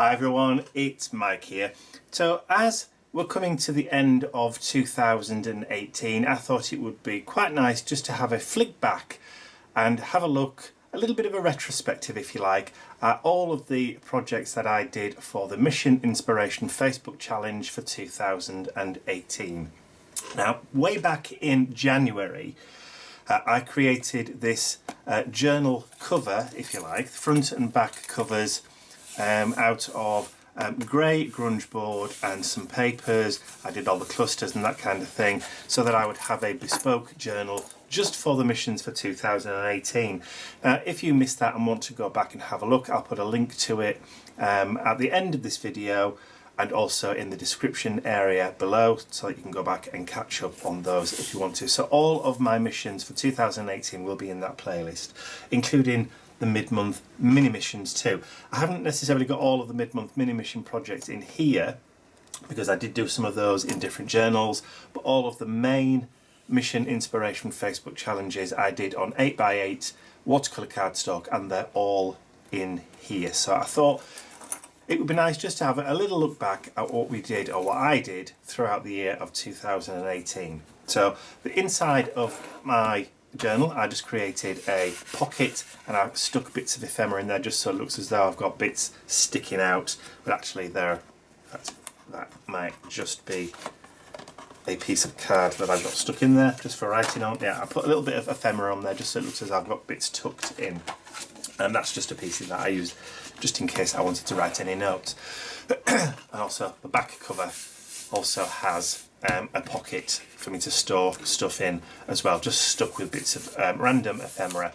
Hi everyone, it's Mike here. So as we're coming to the end of 2018, I thought it would be quite nice just to have a flick back and have a look, a little bit of a retrospective if you like, at all of the projects that I did for the Mission Inspiration Facebook Challenge for 2018. Now, way back in January, I created this journal cover, if you like, front and back covers out of grey grunge board and some papers. I did all the clusters and that kind of thing so that I would have a bespoke journal just for the missions for 2018. If you missed that and want to go back and have a look, I'll put a link to it at the end of this video and also in the description area below so that you can go back and catch up on those if you want to. So all of my missions for 2018 will be in that playlist, including the mid-month mini missions too. I haven't necessarily got all of the mid-month mini mission projects in here because I did do some of those in different journals, but all of the main Mission Inspiration Facebook challenges I did on 8x8 watercolour cardstock, and they're all in here. So I thought it would be nice just to have a little look back at what we did, or what I did, throughout the year of 2018. So the inside of my journal, I just created a pocket and I stuck bits of ephemera in there just so it looks as though I've got bits sticking out, but actually that might just be a piece of card that I've got stuck in there just for writing on. Yeah, I put a little bit of ephemera on there just so it looks as though I've got bits tucked in, and that's just a piece that I used just in case I wanted to write any notes. And also the back cover also has a pocket for me to store stuff in as well, just stuck with bits of random ephemera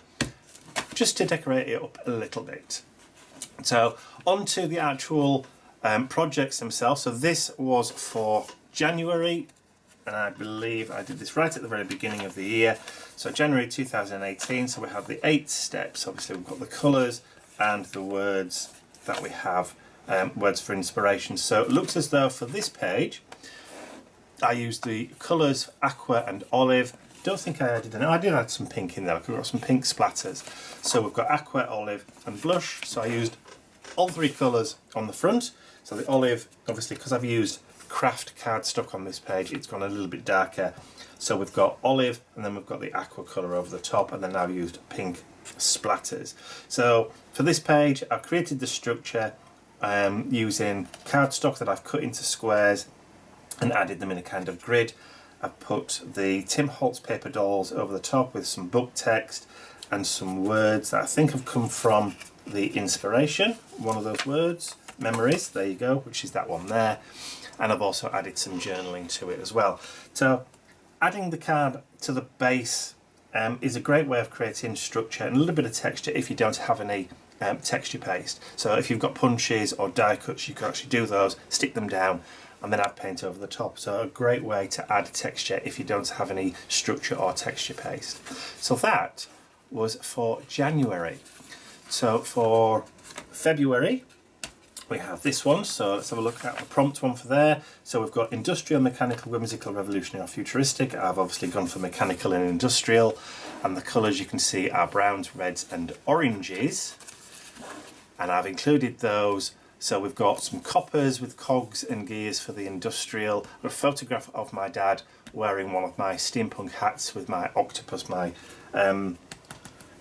just to decorate it up a little bit. So on to the actual projects themselves. So this was for January, and I believe I did this right at the very beginning of the year. So January 2018, so we have the 8 steps. Obviously we've got the colours and the words that we have, words for inspiration. So it looks as though for this page I used the colours aqua and olive. Don't think I added any. I did add some pink in there. I've got some pink splatters. So we've got aqua, olive and blush. So I used all 3 colours on the front. So the olive, obviously because I've used craft cardstock on this page, it's gone a little bit darker. So we've got olive and then we've got the aqua colour over the top, and then I've used pink splatters. So for this page I've created the structure using cardstock that I've cut into squares and added them in a kind of grid. I've put the Tim Holtz paper dolls over the top with some book text and some words that I think have come from the inspiration, one of those words, memories, there you go, which is that one there. And I've also added some journaling to it as well. So adding the card to the base is a great way of creating structure and a little bit of texture if you don't have any texture paste. So if you've got punches or die cuts, you can actually do those, stick them down and then add paint over the top. So a great way to add texture if you don't have any structure or texture paste. So that was for January. So for February we have this one, so let's have a look at the prompt one for there. So we've got industrial, mechanical, whimsical, revolutionary or futuristic. I've obviously gone for mechanical and industrial, and the colours you can see are browns, reds and oranges, and I've included those. So we've got some coppers with cogs and gears for the industrial. I've got a photograph of my dad wearing one of my steampunk hats with my octopus, my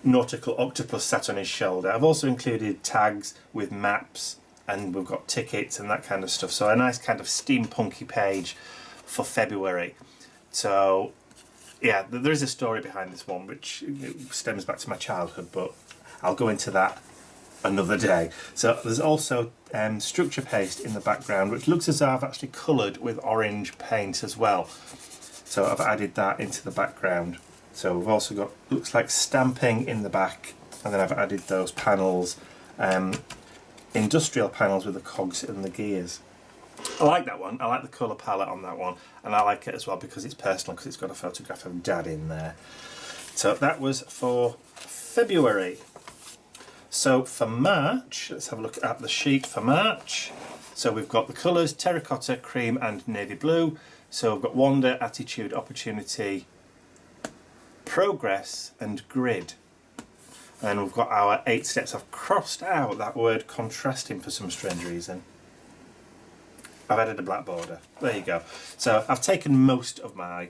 nautical octopus sat on his shoulder. I've also included tags with maps, and we've got tickets and that kind of stuff. So a nice kind of steampunky page for February. So yeah, there is a story behind this one which stems back to my childhood, but I'll go into that another day. So there's also structure paste in the background, which looks as though I've actually coloured with orange paint as well. So I've added that into the background. So we've also got, looks like stamping in the back, and then I've added those panels, industrial panels with the cogs and the gears. I like that one. I like the colour palette on that one, and I like it as well because it's personal, because it's got a photograph of Dad in there. So that was for February. So for March, let's have a look at the sheet for March. So we've got the colours terracotta, cream and navy blue. So we've got wonder, attitude, opportunity, progress and grid. And we've got our 8 steps. I've crossed out that word contrasting for some strange reason. I've added a black border. There you go. So I've taken most of my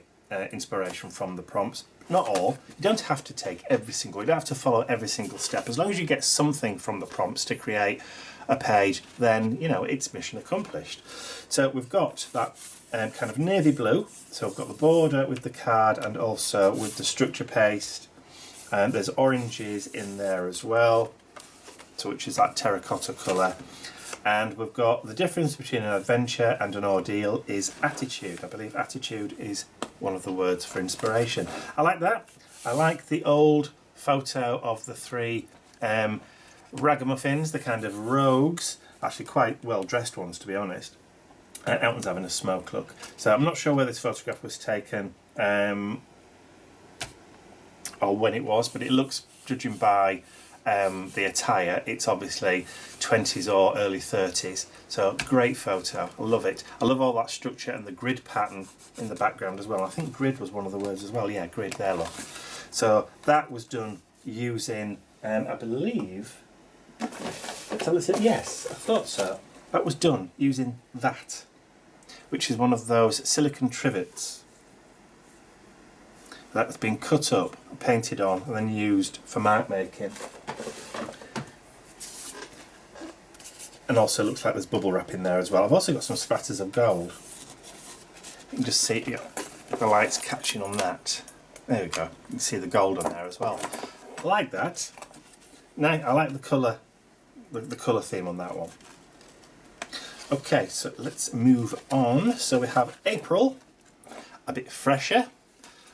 inspiration from the prompts. Not all. You don't have to take every single, you don't have to follow every single step. As long as you get something from the prompts to create a page, then, you know, it's mission accomplished. So we've got that kind of navy blue. So we've got the border with the card and also with the structure paste. And there's oranges in there as well, so which is that terracotta colour. And we've got the difference between an adventure and an ordeal is attitude. I believe attitude is one of the words for inspiration. I like that. I like the old photo of the 3 ragamuffins, the kind of rogues, actually quite well dressed ones to be honest. Elton's having a smoke look. So I'm not sure where this photograph was taken or when it was, but it looks, judging by the attire, it's obviously 20s or early 30s. So great photo, I love it. I love all that structure and the grid pattern in the background as well. I think grid was one of the words as well. Yeah, grid there, look. So that was done using, I believe, yes, I thought so. That was done using that, which is one of those silicon trivets that's been cut up, painted on, and then used for mark making. And also looks like there's bubble wrap in there as well. I've also got some spatters of gold. You can just see the light's catching on that. There we go. You can see the gold on there as well. I like that. Now I like the colour, the colour theme on that one. Okay, so let's move on. So we have April, a bit fresher.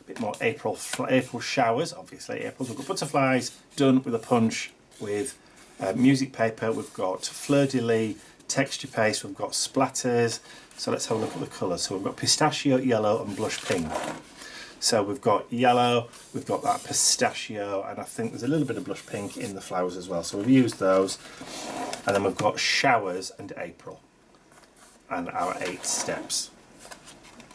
A bit more April showers, obviously. April. We've got butterflies done with a punch with music paper. We've got fleur-de-lis texture paste. We've got splatters. So let's have a look at the colours. So we've got pistachio, yellow and blush pink. So we've got yellow, we've got that pistachio, and I think there's a little bit of blush pink in the flowers as well. So we've used those. And then we've got showers and April. And our 8 steps.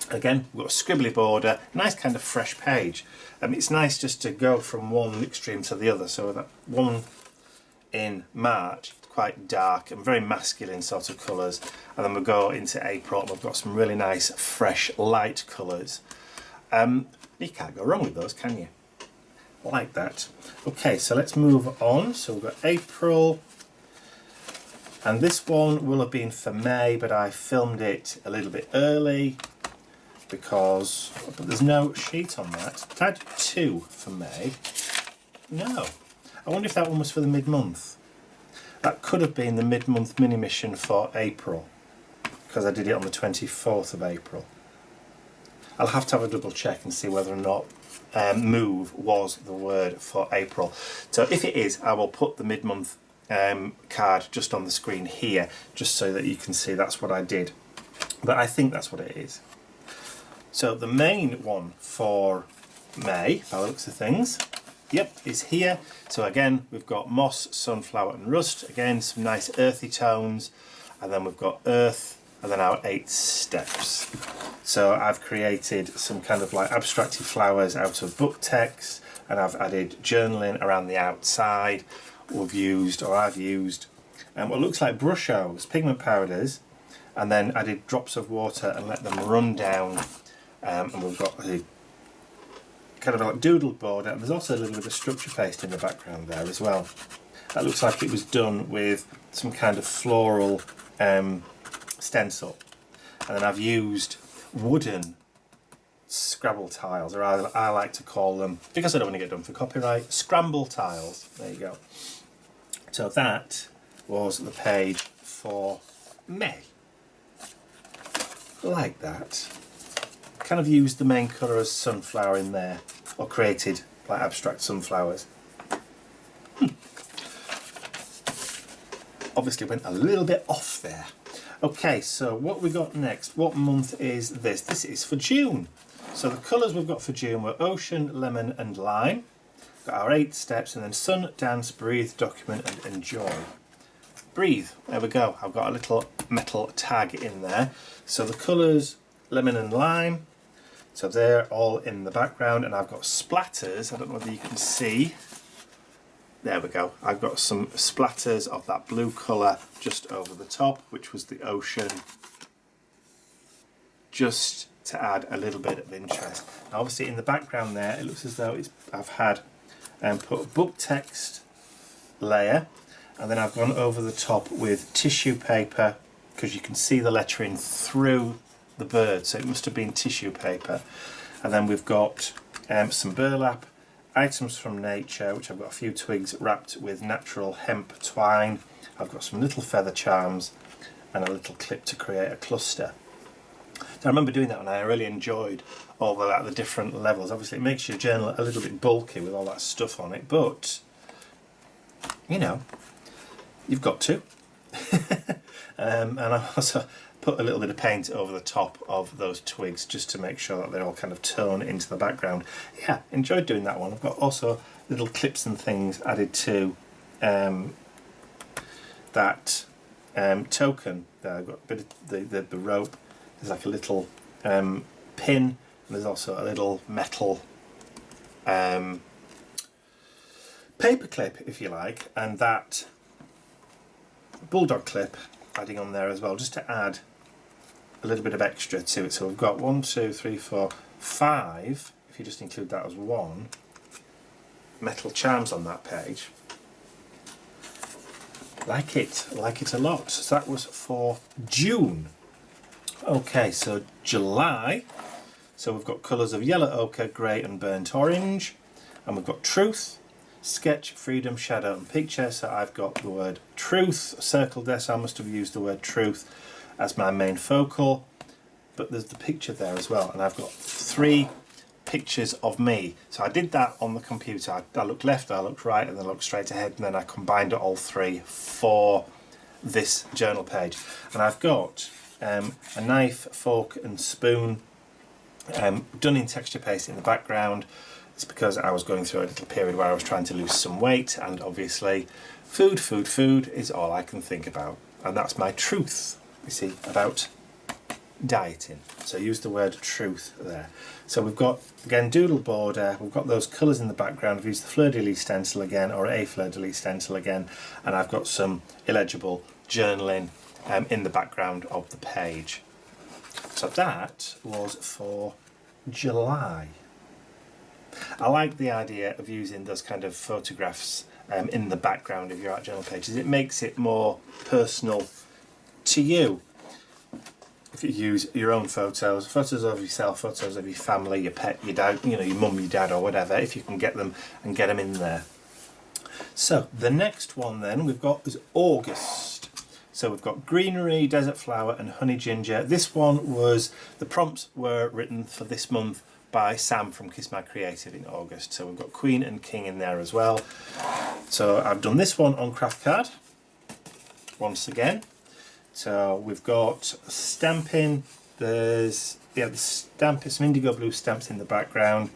Again, we've got a scribbly border, nice kind of fresh page. It's nice just to go from one extreme to the other. So that one in March, quite dark and very masculine sort of colours. And then we go into April and we've got some really nice, fresh, light colours. You can't go wrong with those, can you? Like that. Okay, so let's move on. So we've got April. And this one will have been for May, but I filmed it a little bit early, because there's no sheet on that. I had 2 for May. No. I wonder if that one was for the mid-month. That could have been the mid-month mini-mission for April, because I did it on the 24th of April. I'll have to have a double check and see whether or not move was the word for April. So if it is, I will put the mid-month card just on the screen here, just so that you can see that's what I did. But I think that's what it is. So the main one for May, by the looks of things, yep, is here. So again, we've got moss, sunflower and rust. Again, some nice earthy tones. And then we've got earth, and then our 8 steps. So I've created some kind of like abstracted flowers out of book text, and I've added journaling around the outside. I've used what looks like brushos, pigment powders, and then added drops of water and let them run down. And we've got a kind of like doodled border, and there's also a little bit of structure paste in the background there as well. That looks like it was done with some kind of floral stencil. And then I've used wooden Scrabble tiles, or I like to call them, because I don't want to get done for copyright, scramble tiles. There you go. So that was the page for May. Like that. Kind of used the main colour as sunflower in there, or created like abstract sunflowers. Obviously went a little bit off there. Okay, so what we got next? What month is this? This is for June. So the colours we've got for June were ocean, lemon and lime. Got our 8 steps, and then sun, dance, breathe, document and enjoy. Breathe, there we go. I've got a little metal tag in there. So the colours, lemon and lime. So they're all in the background, and I've got splatters. I don't know whether you can see. There we go. I've got some splatters of that blue colour just over the top, which was the ocean, just to add a little bit of interest. Now obviously in the background there, it looks as though I've had put a book text layer, and then I've gone over the top with tissue paper, because you can see the lettering through the bird, so it must have been tissue paper. And then we've got some burlap, items from nature, which I've got a few twigs wrapped with natural hemp twine. I've got some little feather charms and a little clip to create a cluster. So I remember doing that and I really enjoyed all the different levels. Obviously it makes your journal a little bit bulky with all that stuff on it, but you know, you've got to. And I also put a little bit of paint over the top of those twigs just to make sure that they're all kind of toned into the background. Yeah, enjoyed doing that one. I've got also little clips and things added to that token. I've got a bit of the rope. There's like a little pin, and there's also a little metal paper clip, if you like, and that bulldog clip adding on there as well, just to add a little bit of extra to it. So we've got 1, 2, 3, 4, 5, if you just include that as one, metal charms on that page. Like it a lot. So that was for June. Okay, so July. So we've got colours of yellow ochre, grey and burnt orange. And we've got truth, sketch, freedom, shadow and picture. So I've got the word truth circled there, so I must have used the word truth as my main focal. But there's the picture there as well, and I've got 3 pictures of me. So I did that on the computer. I looked left, I looked right, and then I looked straight ahead, and then I combined all 3 for this journal page. And I've got a knife, fork and spoon done in texture paste in the background. It's because I was going through a little period where I was trying to lose some weight, and obviously food is all I can think about. And that's my truth, you see, about dieting. So use the word truth there. So we've got, again, doodle border, we've got those colours in the background. I've used the fleur-de-lis stencil again, or a fleur-de-lis stencil again, and I've got some illegible journaling in the background of the page. So that was for July. I like the idea of using those kind of photographs in the background of your art journal pages. It makes it more personal to you. If you use your own photos of yourself, photos of your family, your pet, your dad, you know, your mum, your dad or whatever, if you can get them and get them in there. So the next one then we've got is August. So we've got greenery, desert flower and honey ginger. This one was, the prompts were written for this month by Sam from Kiss My Creative in August. So we've got Queen and King in there as well. So I've done this one on craft card once again. So we've got stamping, there's the stamp, some indigo blue stamps in the background.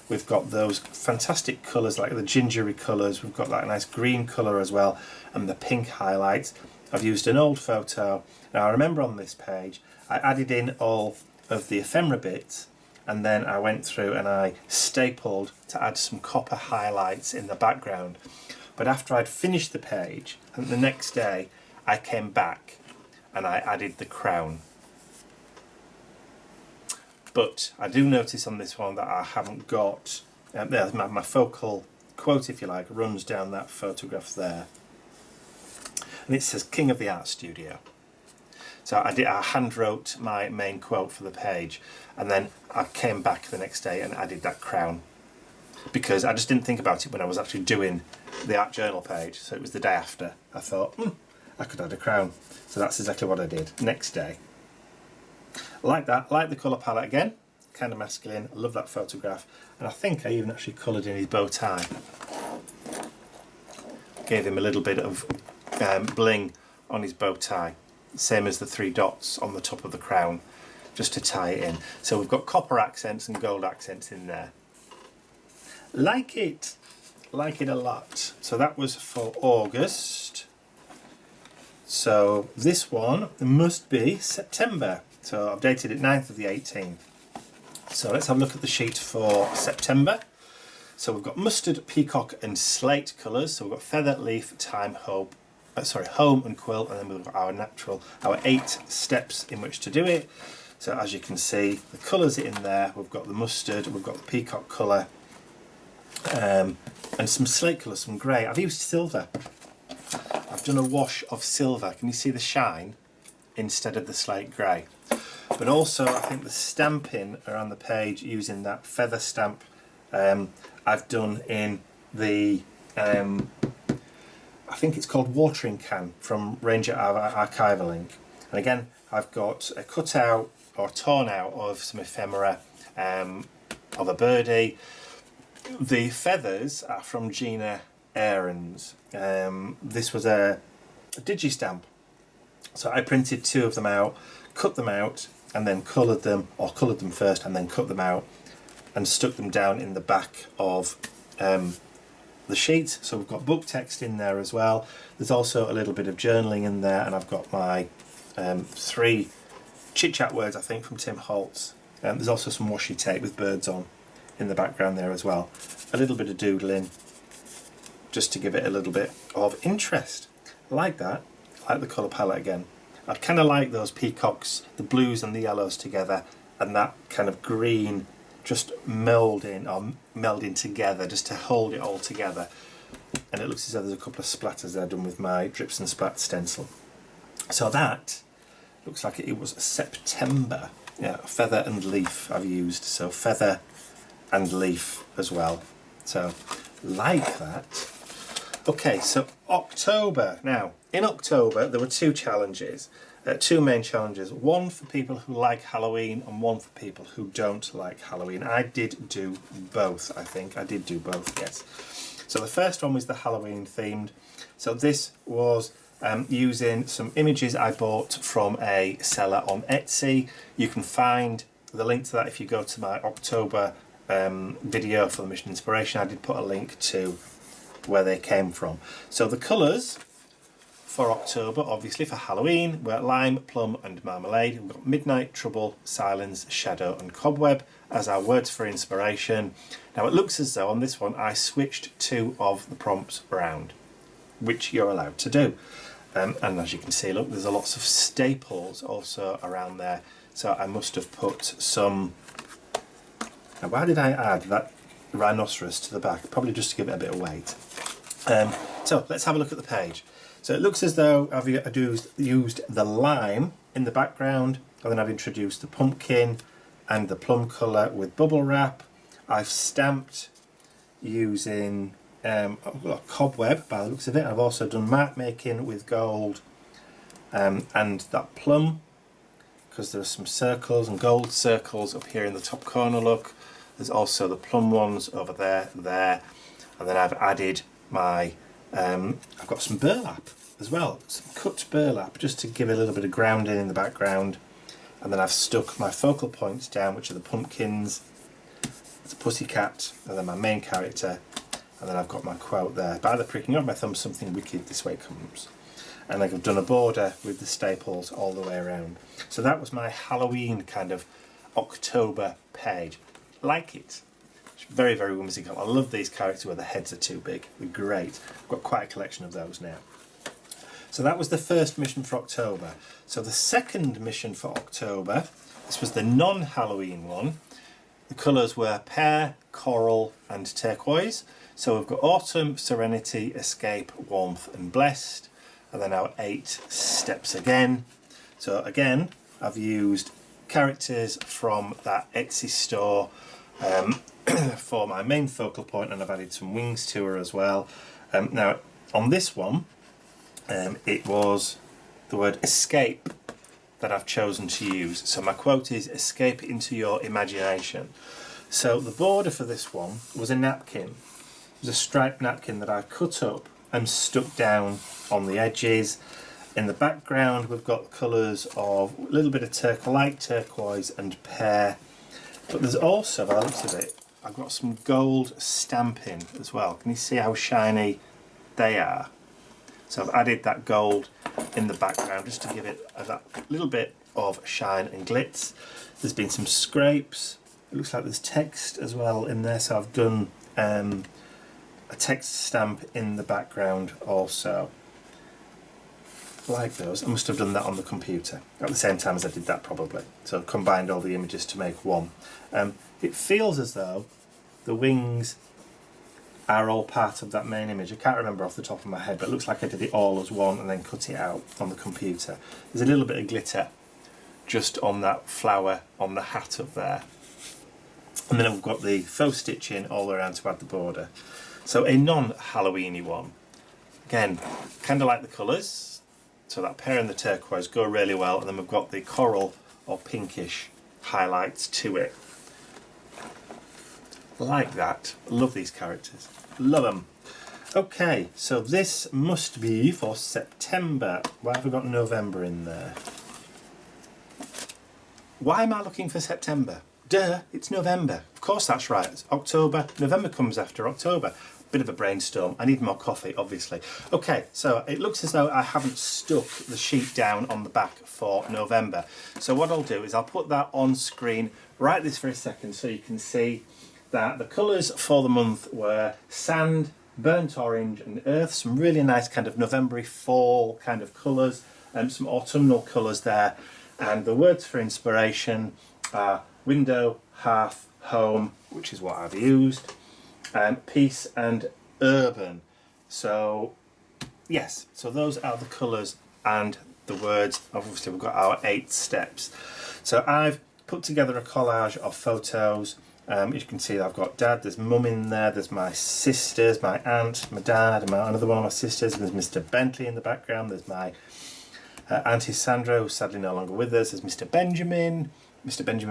We've got those fantastic colours like the gingery colours. We've got that nice green colour as well, and the pink highlights. I've used an old photo. Now I remember on this page I added in all of the ephemera bits, and then I went through and I stapled to add some copper highlights in the background. But after I'd finished the page, and the next day I came back and I added the crown. But I do notice on this one that I haven't got, my focal quote, if you like, runs down that photograph there. And it says King of the Art Studio. So I hand wrote my main quote for the page, and then I came back the next day and added that crown, because I just didn't think about it when I was actually doing the art journal page. So it was the day after. I thought, I could add a crown. So that's exactly what I did next day. Like that, like the colour palette again, kind of masculine. I love that photograph, and I think I even actually coloured in his bow tie. Gave him a little bit of bling on his bow tie, same as the 3 dots on the top of the crown, just to tie it in. So we've got copper accents and gold accents in there. Like it a lot. So that was for August. So this one must be September. So I've dated it 9th of the 18th. So let's have a look at the sheet for September. So we've got mustard, peacock and slate colours. So we've got feather, leaf, thyme, home and quill, and then we've got our 8 steps in which to do it. So as you can see, the colours in there, we've got the mustard, we've got the peacock colour, and some slate colour, some grey. I've used silver. I've done a wash of silver. Can you see the shine instead of the slate grey? But also I think the stamping around the page using that feather stamp I've done in the I think it's called watering can from Ranger Archival Ink. And again, I've got a cutout or torn out of some ephemera of a birdie. The feathers are from Gina Ahrens. This was a digi-stamp. So I printed 2 of them out, cut them out, and then coloured them first and then cut them out and stuck them down in the back of the sheet. So we've got book text in there as well. There's also a little bit of journaling in there, and I've got my 3 chit-chat words, I think, from Tim Holtz. There's also some washi tape with birds on in the background there as well. A little bit of doodling just to give it a little bit of interest. I like that. I like the colour palette again. I'd kind of like those peacocks, the blues and the yellows together, and that kind of green just melding together just to hold it all together. And it looks as though there's a couple of splatters there done with my drips and splat stencil. So that looks like it was September. Yeah, feather and leaf I've used, so feather and leaf as well. So like that. Okay, so October. Now, in October there were 2 challenges. 2 main challenges, one for people who like Halloween and one for people who don't like Halloween. I did do both, I think. I did do both, yes. So the first one was the Halloween themed. So this was using some images I bought from a seller on Etsy. You can find the link to that if you go to my October video for the Mission Inspiration. I did put a link to where they came from. So the colours for October, obviously for Halloween, were lime, plum and marmalade. We've got midnight, trouble, silence, shadow and cobweb as our words for inspiration. Now it looks as though on this one I switched 2 of the prompts around, which you're allowed to do. And as you can see, look, there's lots of staples also around there. So I must have put some... Now why did I add that rhinoceros to the back? Probably just to give it a bit of weight. So let's have a look at the page. So it looks as though I've used the lime in the background, and then I've introduced the pumpkin and the plum colour with bubble wrap. I've stamped using a cobweb by the looks of it. I've also done mark making with gold and that plum, because there are some circles and gold circles up here in the top corner, look. There's also the plum ones over there, and then I've added my I've got some burlap as well, some cut burlap just to give it a little bit of grounding in the background. And then I've stuck my focal points down, which are the pumpkins, the pussycat, and then my main character. And then I've got my quote there: by the pricking of my thumb, something wicked this way comes. And I've done a border with the staples all the way around. So that was my Halloween kind of October page. Like it. Very, very whimsical. I love these characters where the heads are too big. They're great. I've got quite a collection of those now. So that was the first mission for October. So the second mission for October, this was the non-Halloween one. The colours were pear, coral and turquoise. So we've got autumn, serenity, escape, warmth and blessed. And then our 8 steps again. So again, I've used characters from that Etsy store for my main focal point, and I've added some wings to her as well. Now on this one it was the word escape that I've chosen to use. So my quote is escape into your imagination. So the border for this one was a napkin. It was a striped napkin that I cut up and stuck down on the edges. In the background we've got colours of a little bit of light turquoise and pear. But there's also, by the looks of it, I've got some gold stamping as well. Can you see how shiny they are? So I've added that gold in the background just to give it that little bit of shine and glitz. There's been some scrapes. It looks like there's text as well in there. So I've done a text stamp in the background also. Like those. I must have done that on the computer at the same time as I did that probably. So I've combined all the images to make one. It feels as though the wings are all part of that main image. I can't remember off the top of my head, but it looks like I did it all as one and then cut it out on the computer. There's a little bit of glitter just on that flower on the hat up there. And then I've got the faux stitching all around to add the border. So a non-Halloweeny one. Again, kind of like the colours. So that pear and the turquoise go really well, and then we've got the coral or pinkish highlights to it. Like that. Love these characters. Love them. Okay, so this must be for September. Why have we got November in there? Why am I looking for September? Duh, it's November. Of course that's right. It's October. November comes after October. Bit of a brainstorm. I need more coffee, obviously. Okay, so it looks as though I haven't stuck the sheet down on the back for November. So what I'll do is I'll put that on screen right this very second so you can see that the colours for the month were sand, burnt orange and earth. Some really nice kind of November-y fall kind of colours and some autumnal colours there. And the words for inspiration are window, hearth, home, which is what I've used, peace and urban. So yes, so those are the colours and the words. Obviously we've got our 8 steps. So I've put together a collage of photos. You can see that I've got Dad, there's Mum in there, there's my sisters, my aunt, my dad, and another one of my sisters. There's Mr. Bentley in the background. There's my Auntie Sandra, who's sadly no longer with us. There's Mr. Benjamin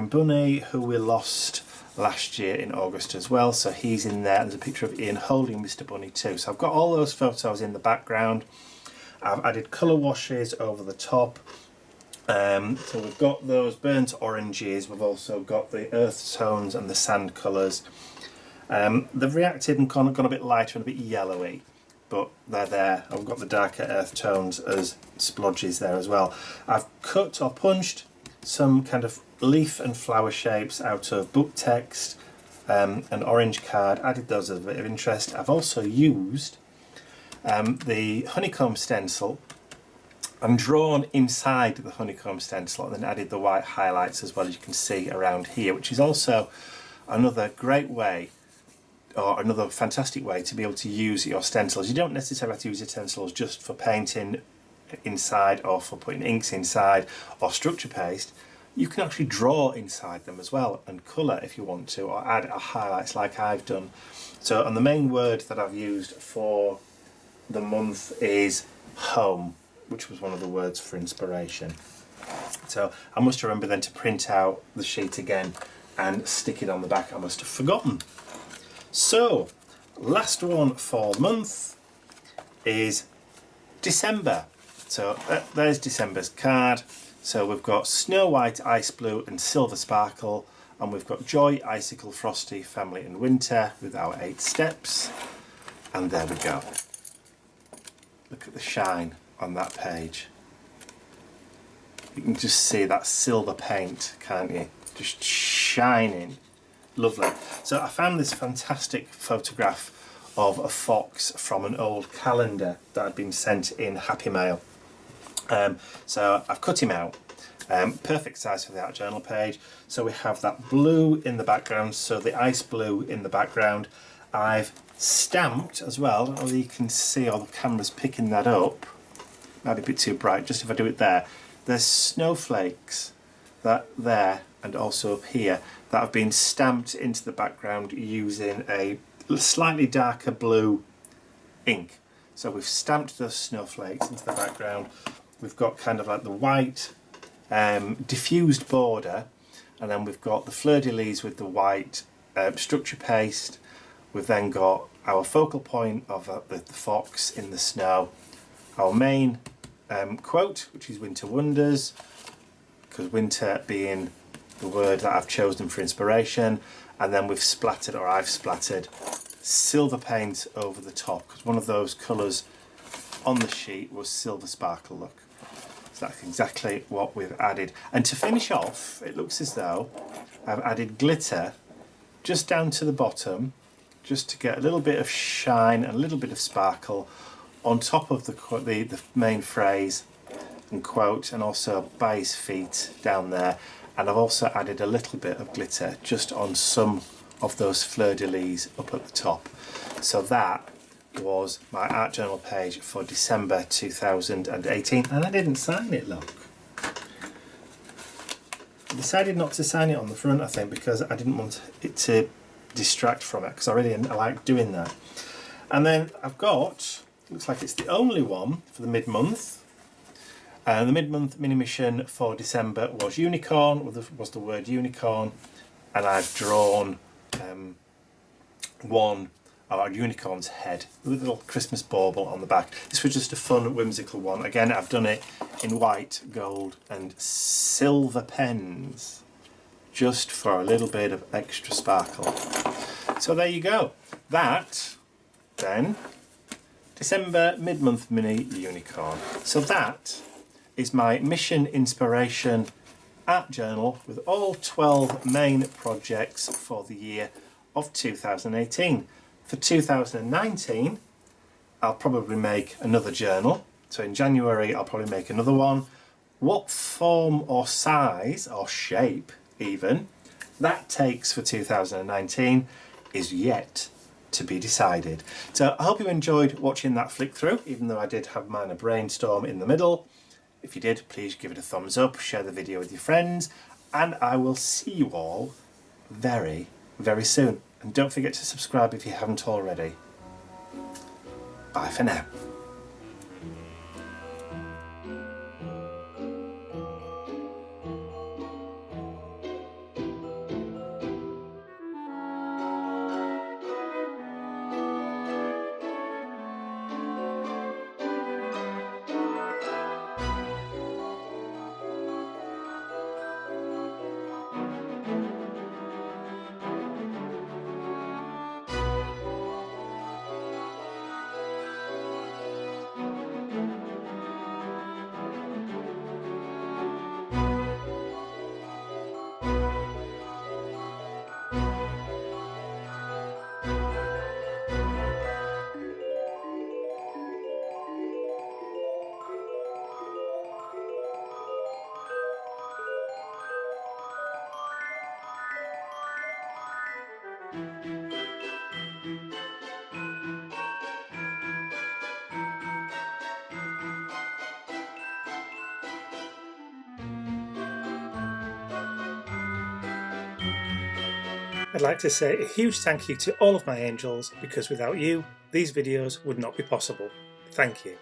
Bunny, who we lost last year in August as well. So he's in there. There's a picture of Ian holding Mr. Bunny too. So I've got all those photos in the background. I've added colour washes over the top. So we've got those burnt oranges, we've also got the earth tones and the sand colours. They've reacted and gone a bit lighter and a bit yellowy, but they're there. I've got the darker earth tones as splodges there as well. I've cut or punched some kind of leaf and flower shapes out of book text, an orange card, added those as a bit of interest. I've also used the honeycomb stencil and drawn inside the honeycomb stencil and then added the white highlights as well, as you can see around here, which is also another great way or another fantastic way to be able to use your stencils. You don't necessarily have to use your stencils just for painting inside or for putting inks inside or structure paste. You can actually draw inside them as well and colour if you want to, or add a highlights like I've done. So, and the main word that I've used for the month is home, which was one of the words for inspiration. So I must remember then to print out the sheet again and stick it on the back. I must have forgotten. So last one for the month is December. So there's December's card. So we've got Snow White, Ice Blue and Silver Sparkle, and we've got Joy, Icicle, Frosty, Family and Winter with our 8 steps. And there we go. Look at the shine on that page. You can just see that silver paint, can't you? Just shining. Lovely. So I found this fantastic photograph of a fox from an old calendar that had been sent in Happy Mail. So I've cut him out. Perfect size for the art journal page. So we have that blue in the background, so the ice blue in the background. I've stamped as well. I don't know whether you can see, or the camera's picking that up. Might be a bit too bright, just if I do it there. There's snowflakes that there and also up here that have been stamped into the background using a slightly darker blue ink. So we've stamped those snowflakes into the background. We've got kind of like the white diffused border, and then we've got the fleur-de-lis with the white structure paste. We've then got our focal point of the fox in the snow. Our main quote, which is Winter Wonders, because winter being the word that I've chosen for inspiration. And then we've splattered, or I've splattered, silver paint over the top, because one of those colours on the sheet was Silver Sparkle, look. So that's exactly what we've added. And to finish off, it looks as though I've added glitter just down to the bottom just to get a little bit of shine and a little bit of sparkle on top of the main phrase and quote, and also by his feet down there. And I've also added a little bit of glitter just on some of those fleur-de-lis up at the top. So that was my art journal page for December 2018, and I didn't sign it, look. I decided not to sign it on the front, I think, because I didn't want it to distract from it, because I like doing that. And then I've got, looks like it's the only one for the mid-month. And the mid-month mini mission for December was unicorn, was the word unicorn, and I've drawn a unicorn's head with a little Christmas bauble on the back. This was just a fun, whimsical one. Again, I've done it in white, gold and silver pens, just for a little bit of extra sparkle. So there you go. That, then, December mid-month mini unicorn. So that is my mission inspiration art journal with all 12 main projects for the year of 2018. For 2019, I'll probably make another journal. So in January, I'll probably make another one. What form or size or shape even that takes for 2019 is yet to be decided. So I hope you enjoyed watching that flick through, even though I did have mine a brainstorm in the middle. If you did, please give it a thumbs up, share the video with your friends, and I will see you all very, very soon. And don't forget to subscribe if you haven't already. Bye for now. I'd like to say a huge thank you to all of my angels, because without you, these videos would not be possible. Thank you.